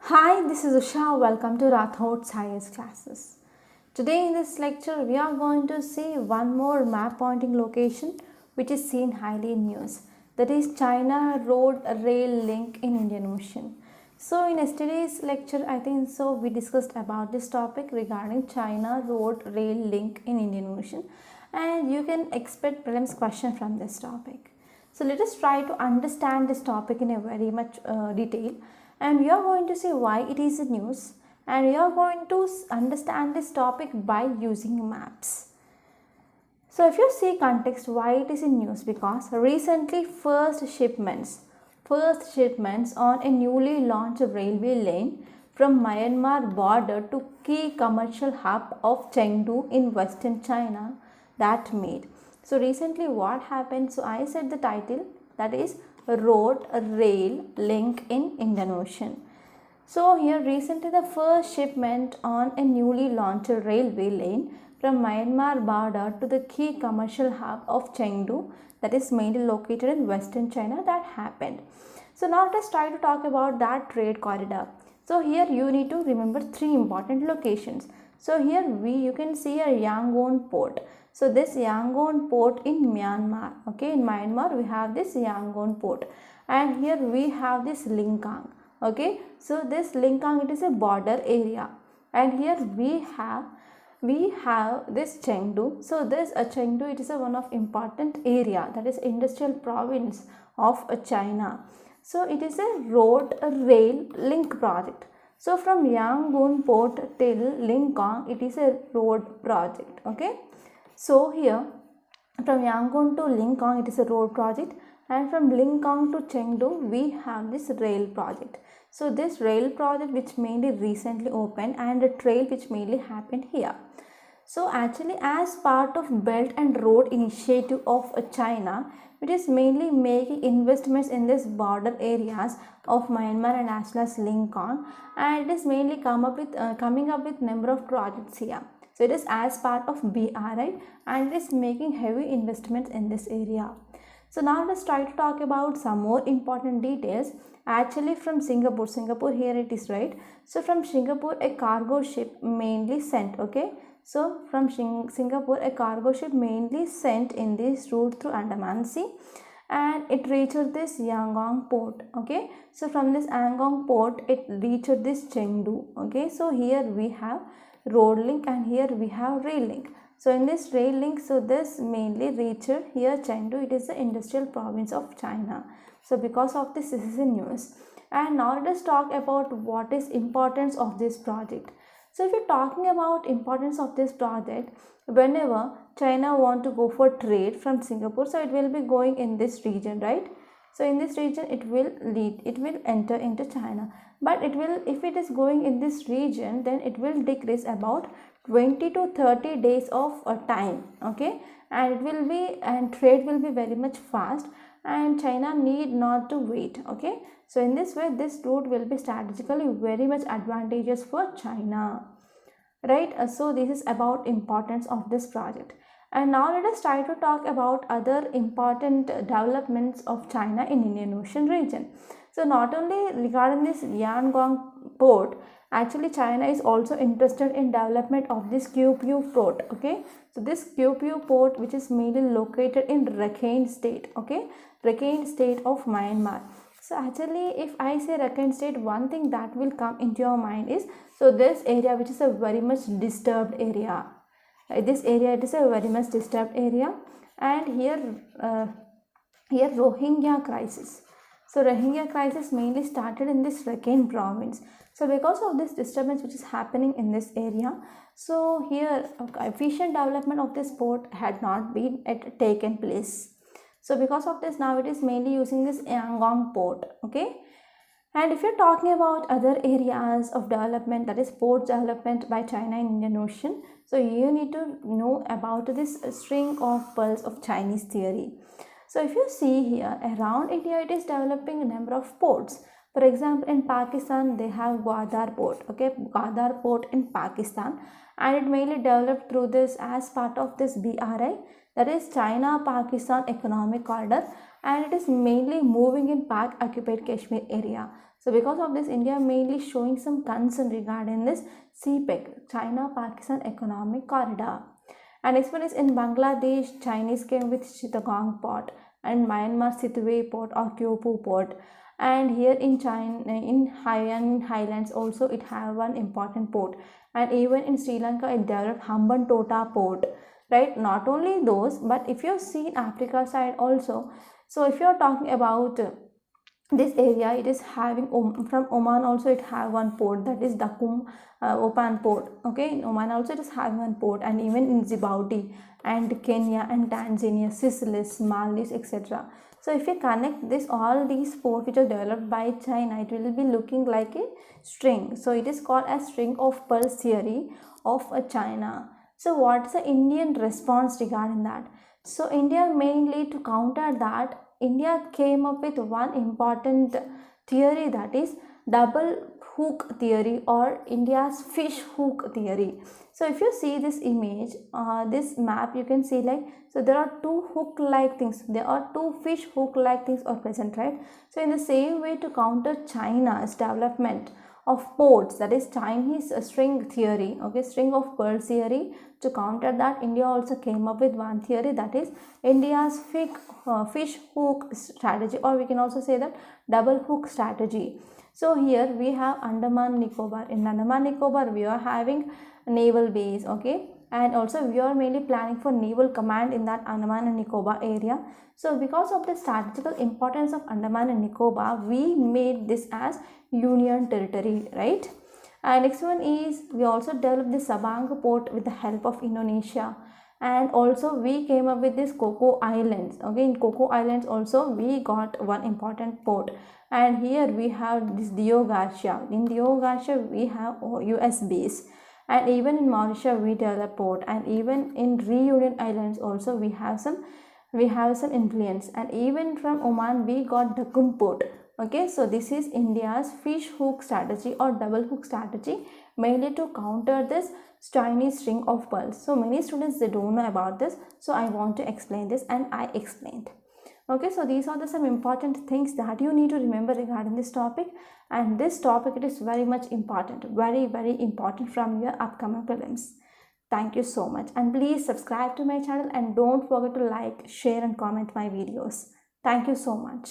Hi, this is Usha. Welcome to Rathod's Science classes. Today in this lecture, we are going to see one more map pointing location which is seen highly in news. That is China Road Rail Link in Indian Ocean. So in yesterday's lecture, I think so we discussed about this topic regarding China Road Rail Link in Indian Ocean, and you can expect prelims question from this topic. So let us try to understand this topic in a very much detail, and we are going to see why it is in news, and we are going to understand this topic by using maps. So if you see context why it is in news, because recently first shipments on a newly launched railway lane from Myanmar border to key commercial hub of Chengdu in western China that made. So recently what happened? So I said the title, that is Road Rail Link in Indian Ocean. So here recently the first shipment on a newly launched railway lane from Myanmar border to the key commercial hub of Chengdu, that is mainly located in western China, that happened. So now let us try to talk about that trade corridor. So here you need to remember three important locations. So here you can see a Yangon port. So this Yangon port in Myanmar, okay, in Myanmar we have this Yangon port, and here we have this Linkang. Okay, so this Linkang, it is a border area, and here we have this Chengdu. So this Chengdu, it is one of important area, that is industrial province of China. So it is a road rail link project. So from Yangon port till Linkang, it is a road project. Okay, so here from Yangon to Linkang, it is a road project, and from Linkang to Chengdu we have this rail project. So this rail project which mainly recently opened, and the trail which mainly happened here. So actually as part of Belt and Road Initiative of China, it is mainly making investments in this border areas of Myanmar and as well as Linkang, and it is mainly coming up with number of projects here. So it is as part of BRI, and it is making heavy investments in this area. So now let's try to talk about some more important details. Actually from Singapore here it is, right? So from Singapore a cargo ship mainly sent, okay? So from Singapore a cargo ship mainly sent in this route through Andaman Sea, and it reached this Yangon port, okay? So from this Yangon port it reached this Chengdu, okay? So here we have road link, and here we have rail link. So in this rail link, so this mainly reached here Chengdu. It is the industrial province of China. So because of this is in news. And now let us talk about what is importance of this project. So if you're talking about importance of this project, whenever China want to go for trade from Singapore, so it will be going in this region, right? So in this region it will enter into China, but if it is going in this region, then it will decrease about 20 to 30 days of time, okay, and trade will be very much fast, and China need not to wait, okay. So in this way this route will be strategically very much advantageous for China, right? So this is about importance of this project. And now let us try to talk about other important developments of China in Indian Ocean region. So not only regarding this Yangon port, actually China is also interested in development of this Qiupiu port, okay. So this Qiupiu port, which is mainly located in Rakhine state, okay, Rakhine state of Myanmar. So actually if I say Rakhine state, one thing that will come into your mind is, so this area which is a very much disturbed area. This area, it is a very much disturbed area, and here Rohingya crisis. So Rohingya crisis mainly started in this Rakhine province. So because of this disturbance which is happening in this area, so here efficient development of this port had not been taken place. So because of this, now it is mainly using this Yangon port, okay. And if you're talking about other areas of development, that is port development by China in Indian Ocean, so you need to know about this string of pearls of Chinese theory. So if you see here, around India it is developing a number of ports. For example, in Pakistan they have Gwadar port, okay, Gwadar port in Pakistan, and it mainly developed through this as part of this BRI, that is China-Pakistan Economic Corridor, and it is mainly moving in Pak occupied Kashmir area. So because of this, India mainly showing some concern regarding this CPEC, China-Pakistan Economic Corridor. And next one is in Bangladesh, Chinese came with Chittagong port, and Myanmar Sittwe port or Kyopu port. And here in China, in Hainan Highlands also it have one important port. And even in Sri Lanka it developed Hambantota port, right? Not only those, but if you see in Africa side also, so if you are talking about this area, it is having from Oman also it have one port, that is Dakum Opan port. Okay, in Oman also it is having one port, and even in Djibouti and Kenya and Tanzania, Seychelles, Maldives, etc. So if you connect this all these ports which are developed by China, it will be looking like a string. So it is called as string of pearls theory of China. So what is the Indian response regarding that? So India mainly to counter that, India came up with one important theory, that is double hook theory or India's fish hook theory. So if you see this image, this map, you can see like, so there are two hook like things, there are two fish hook like things are present, right? So in the same way to counter China's development of ports, that is Chinese string theory, okay, string of pearls theory, to counter that, India also came up with one theory, that is India's fish hook strategy, or we can also say that double hook strategy. So here we have Andaman Nicobar. In Andaman Nicobar we are having naval base, okay, and also we are mainly planning for naval command in that Andaman and Nicobar area. So because of the strategical importance of Andaman and Nicobar, we made this as union territory, right? And next one is we also developed the Sabang port with the help of Indonesia, and also we came up with this Coco Islands. Okay, in Coco Islands also we got one important port, and here we have this Dio Garcia. In Dio Garcia we have US base, and even in Mauritius we developed port, and even in Reunion Islands also we have some influence, and even from Oman we got Dakum port. Okay, so this is India's fish hook strategy or double hook strategy, mainly to counter this Chinese string of pearls. So many students, they don't know about this, so I want to explain this, and I explained. Okay, so these are some important things that you need to remember regarding this topic, and this topic, it is very much important, very important from your upcoming prelims. Thank you so much, and please subscribe to my channel, and don't forget to like, share and comment my videos. Thank you so much.